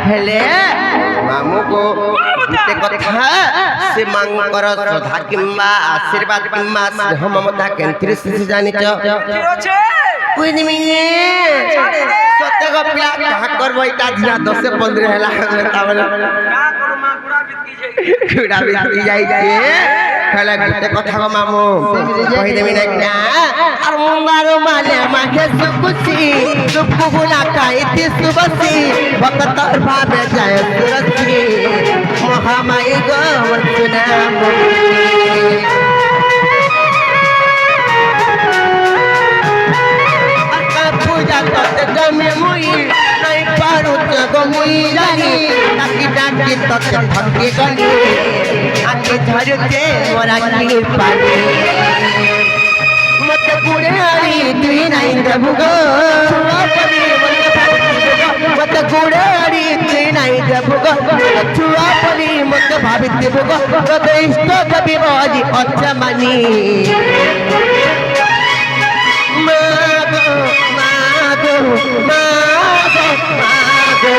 हेले मामू को गुटे कथा से मांगर श्रद्धा किंबा आशीर्वाद किंबा स्नेह ममता केंद्र से जानी छ कोई नहीं सत्य को पिला कहा करबो इटा दिना 10 से 15 हला तावले का करो मां गुड़ा बीत जाई हेले गुटे कथा को मामू कहि देबी ना क्या আর মুঙ্গারো মালে মাখে সুকুচি সুকুগুলা কাইতি সুবসি ভক্তর ভাবে যায় সুরসি মহামাই গো বসনা আকা পূজা করতে জমে মুই নাই পারু গো মুই জানি ডাকি ডাকি তোকে ভক্তি গলি আকি ধরতে মোরা কি পানি मत गुड़ारी तुई नहीं देबुगो मत गुड़ारी तुई नहीं देबुगो छुआ परी मत भाभी देबुगो तो इष्ट कभी बाजी अच्छा मानी मागो मागो मागो मागो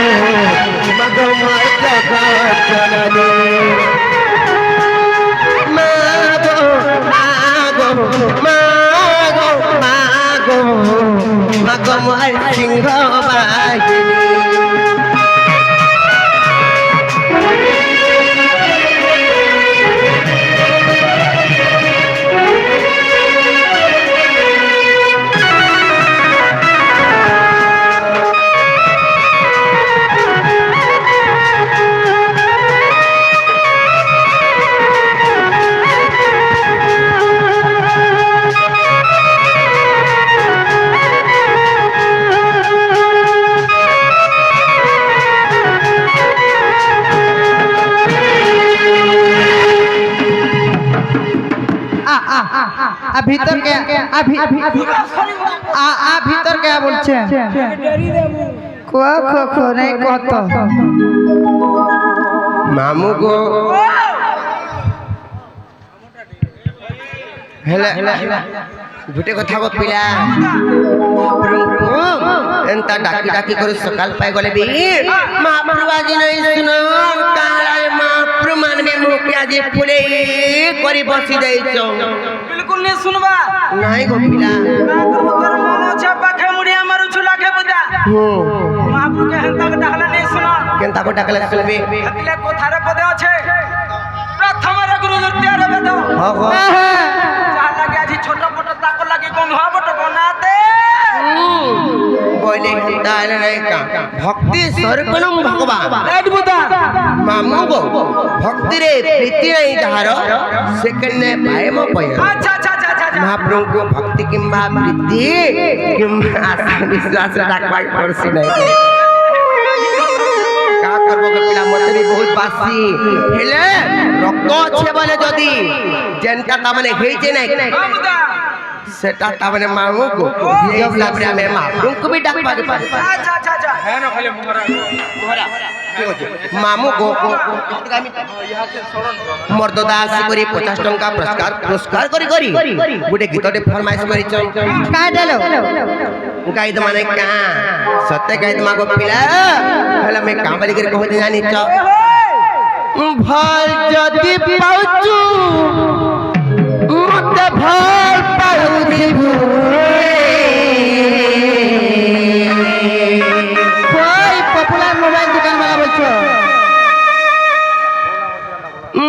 मागो मत जननी मागो मागो मागो मागो मोर सिंह बाहिनी भीतर क्या भीतर क्या बोलছে खो खो खो नहीं कहतो मामू को हेला गुटे कथा को पिला एंता डाकी डाकी कर सकाल पाए गले भी महाप्रभु आज नहीं सुनो काला महाप्रभु मानवे मुखी आज फुले करी बसी जाइछो बिल्कुल नहीं सुनबा नहीं गो पिला तोर मन छ पाखे मुड़िया मारू छुला के बुझा महाप्रभु के हंता के डाकला नहीं सुनो केनता को डाकला सुनबे हतले कोथारे पदे আছে प्रथम रे गुरु नृत्य रे बेद हो हो जा लागे आज छोट मोट ताको लागे गंगा बट बनाते बोले दान नहीं का भक्ति सर्वणम भगवान राइट बुदा मामू को भक्ति रे प्रीति नहीं जहारो सेकंड ने पाए म पय अच्छा अच्छा अच्छा अच्छा महाप्रभु को भक्ति किंबा प्रीति किंबा आशा विश्वास राखबा करसी नहीं का करबो के पिला मतरी बहुत बासी हेले रक्त छे बोले जदी जेनका ता माने हेइचे नहीं बुदा सेटा ता माने मामू को जब लाबरे में महाप्रभु को भी डाक पागे अच्छा अच्छा अच्छा है ना खाली मोरा मामू को मर्ददास करी 50 टंका पुरस्कार करी गुटे गीतटे फरमाइश करी का डालो गाइद माने का सत्य गाइद मागो पिला हला मैं काम वाली करे कहते जानी छ भल जदी पाउचू मत भल पाउ देबू कोई पॉपुलर मोबाइल दुकान वाला बोलछो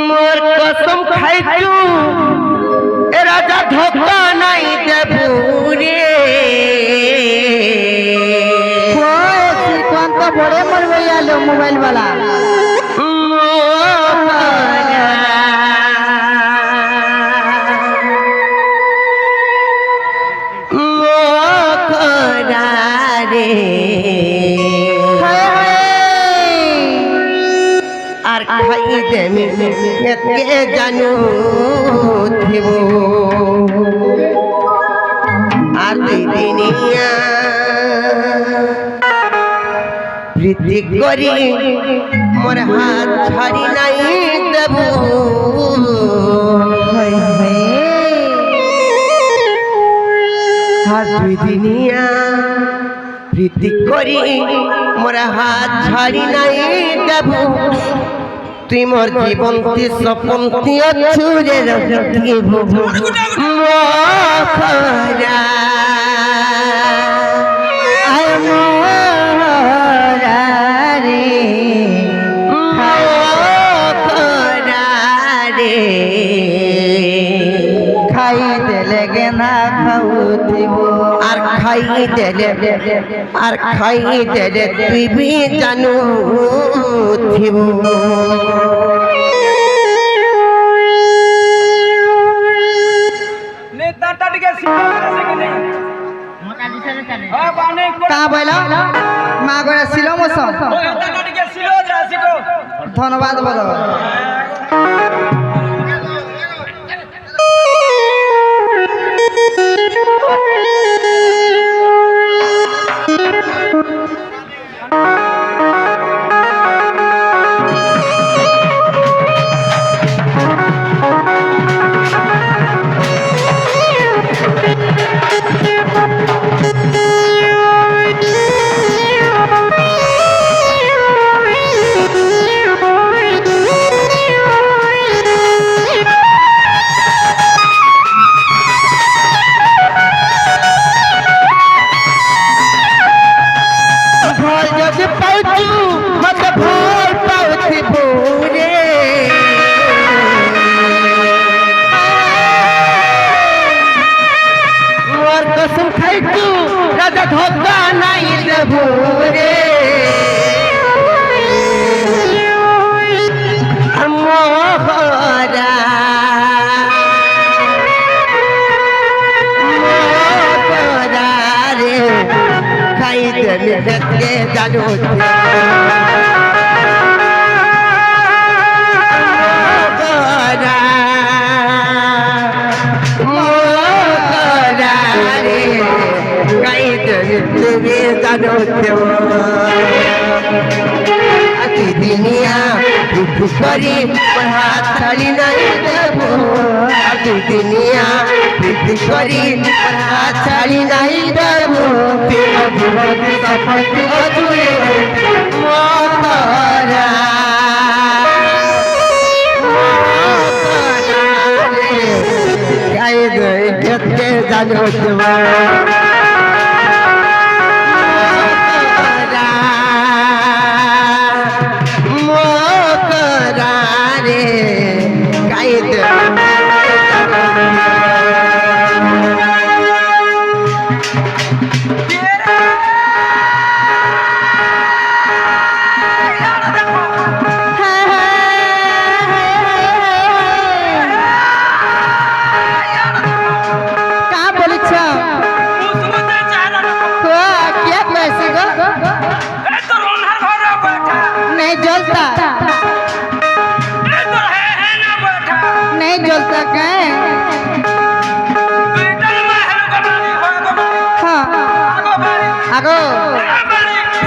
मोर कसम खाइचू ए राजा धोखा नहीं देबू रे कोई सिकवन तो बड़े मरवैया लो मोबाइल वाला আর খাই দেমি এতকে জানু থিবো আর দিদিনিয়া প্রীতি করি মোর হাত ছাড়ি নাই দেবু আর দিদিনিয়া প্রীতি করি মোরা হাত ছাড়ি নাই দেবু তুই মোর জীবন্তী স্বপন্তি অছুরে রখিব মখরা আয় মোরা রে মখরা রে খাই দেলে গেনা খাউথিব আর খাই দেলে তুই বি জানু থিব নেতাটা টিকে শিখে কি নেই হ্যাঁ বানে কা বইল মা গড়া ছিল মস নেতাটা টিকে ছিল যা শিখো ধন্যবাদ বলো রাজা ধোকা নাই দেবো রে মহরা মহরা রে খাইতে মিশে জানো দুনিয়া করি হাত ছাড়ি নাই দেব দুনিয়া করি হাত ছাড়ি নাই দেব মতরা গায়ে গেতে জানো তোমার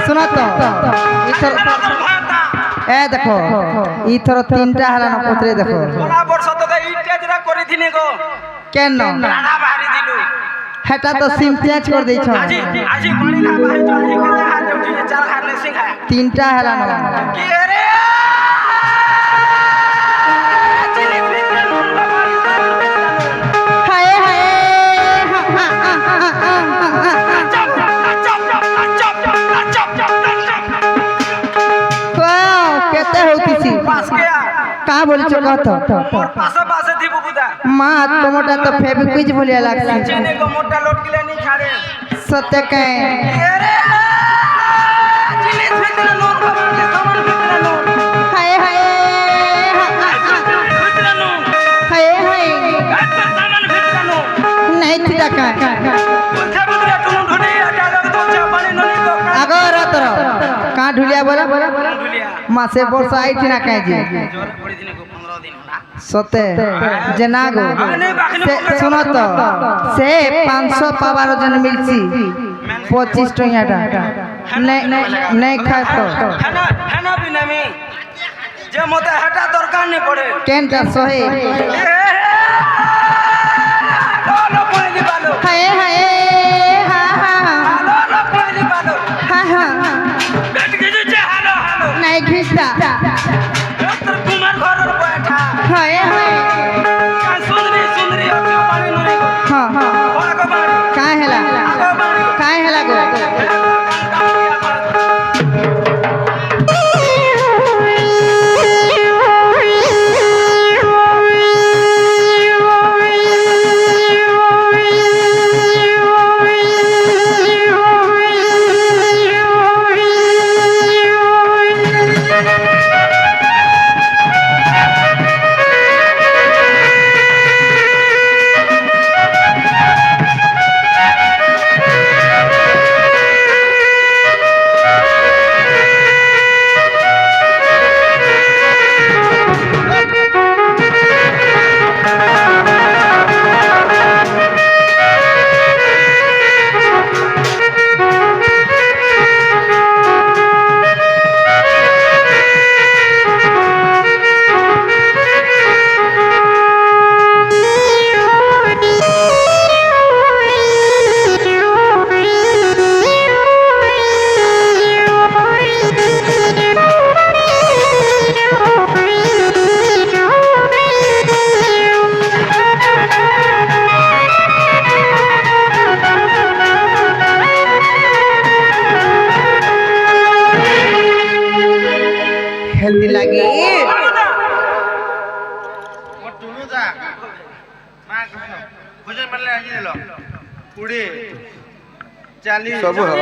सुना तो ए देखो इथर तीनटा हलानो पुत्रे देखो বলা বর্ষ তো ইটা যেটা করি দিনে গো কেন রানা বাহারি দিলু হেটা তো সিম চেঞ্জ করে দেইছ আজি আজি পানি না বাহারি তো আজি কেতে হাত উঠি চার হাত নে সিংহা तीनटा हलानो কি রে हाय हाय केते होतीसी पास गया का बोलছো কত মোর পাশে পাশে দিব বুদা মা তোমাটা তো ফেবিকুইজ ভলিয়া লাগছে চেনে গো মোটা লোট গিলা নি ছাড়ে সত্য কে রে জিনিস ভিতরে লোট বাবা সামান ভিতরে লোট हाय हाय ভিতরে লোট हाय हाय একটা সামান ভিতরে লোট नहीं थी का কোথা ভিতরে তুমি ঢুলি এটা লগ তো চাপানি ননি তো আগর তর का ঢুলিয়া बोला ঢুলিয়া मासे वर्षा आई थी ना कहे जी জোর পড়ি দিনে গো 15 দিন হলা सते जनागो से सुनो तो से 500 पावर जन मिलसी 25 टंगाटा नहीं खाए तो हैना हैना बिनामी जे मते हटा दरकार नहीं पड़े केनटा सहे लो लो पड़े दी बालो हाय हाय हा हा लो लो पड़े दी बालो নাই ঘিসা তোর কুমার ঘরের বয়টা হয় হয় সুন্দরী আছে পানি নই গো হ্যাঁ হ্যাঁ বড় গো বাড়ি কায় হেলা আগো বাড়ি কায় হেলা গো হেলদি লাগে ସବୁ ହବ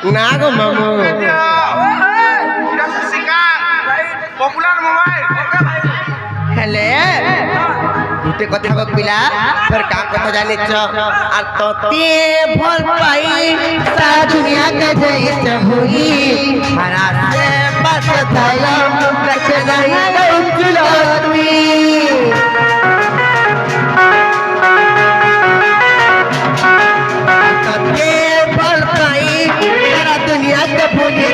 ନା ଗো ମାମୁ পপুলার মোবাইল ହେଲେ ଗୋଟେ କଥା ଗো ପିଲା ଫେର କା କଥା ଜାଣିଛ আর তোতে ভাল পাই সারা দুনিয়া কে জয়িত হুই হারা সে বাস থালা রখে নাই উজলা তুই তোতে ভাল পাই সারা দুনিয়া কে ভুলি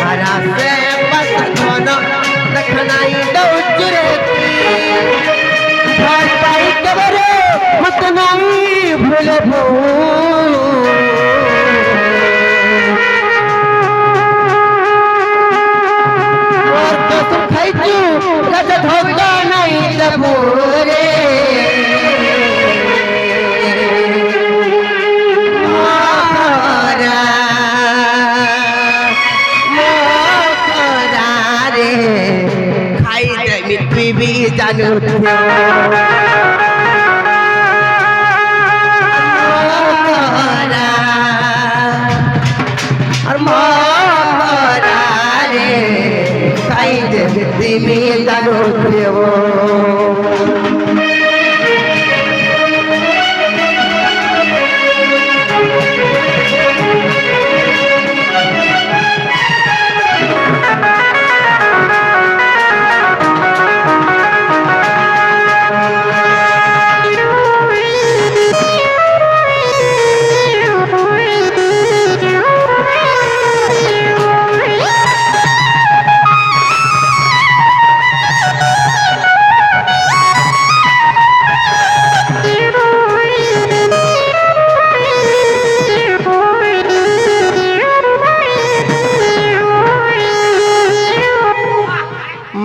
হারা সে বাস থালা রখে নাই উজলা তুই ভাল পাই কবরে মত নাই ভুলে और तो तुम खाइचू रज धोगा नहीं जबूरे मोरा मोरा रे खाई दे मिट्टी भी जानू और मोरा रे खाई दे मिट्टी में जानू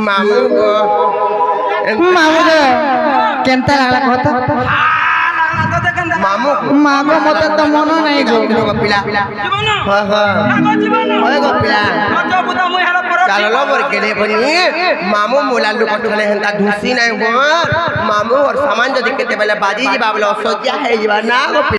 मामू गो মামু গো কেনতা লাগলা কথা मामू মাগো মতে তো মন নাই গো पिला हाँ हाँ ओए गो पिला चलो लो बोल के ले बनी मामू मोला लुक ठने हंता धुसी नहीं हो मामू और सामान जो दिखते पहले बाजी जी बाबला सज्जा है जीवा ना गो